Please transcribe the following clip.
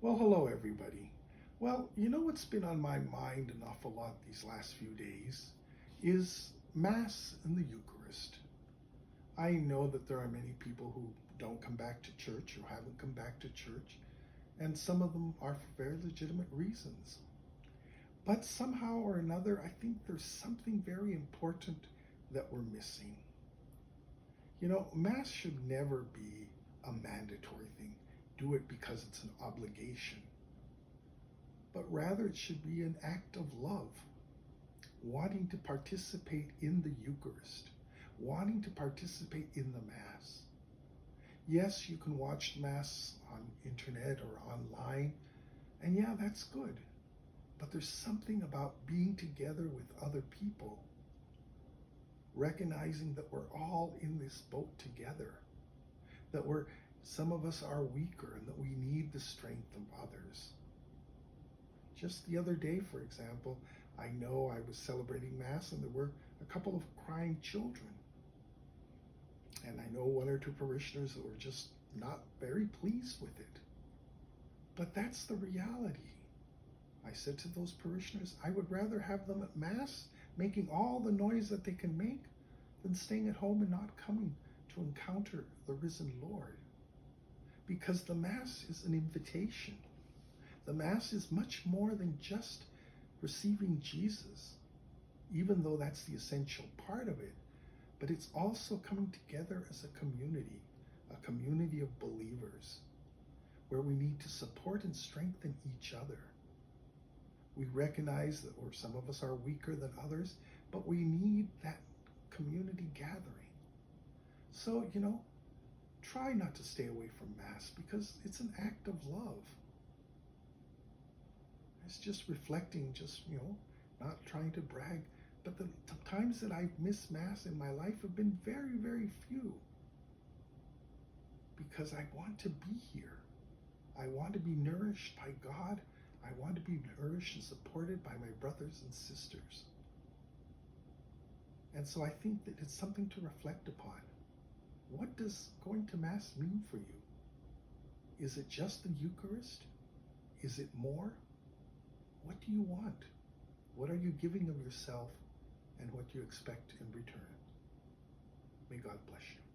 Well, hello, everybody. Well, you know what's been on my mind an awful lot these last few days is Mass and the Eucharist. I know that there are many people who don't come back to church or haven't come back to church, and some of them are for very legitimate reasons. But somehow or another, I think there's something very important that we're missing. Mass should never be a mandatory thing. Do it because it's an obligation, but rather it should be an act of love, wanting to participate in the Eucharist, wanting to participate in the Mass. Yes, you can watch Mass on internet or online, and yeah, that's good. But there's something about being together with other people, recognizing that we're all in this boat together, that some of us are weaker and that we need the strength of others. Just the other day, for example, I know I was celebrating Mass and there were a couple of crying children. And I know one or two parishioners that were just not very pleased with it. But that's the reality. I said to those parishioners, I would rather have them at Mass making all the noise that they can make than staying at home and not coming to encounter the risen Lord. Because the Mass is an invitation. The Mass is much more than just receiving Jesus, even though that's the essential part of it, but it's also coming together as a community of believers, where we need to support and strengthen each other. We recognize that some of us are weaker than others, but we need that community gathering. So, try not to stay away from Mass because it's an act of love. It's just reflecting, not trying to brag. But the times that I've missed Mass in my life have been very, very few. Because I want to be here. I want to be nourished by God. I want to be nourished and supported by my brothers and sisters. And so I think that it's something to reflect upon. What does going to Mass mean for you? Is it just the Eucharist? Is it more? What do you want? What are you giving of yourself, and what do you expect in return? May God bless you.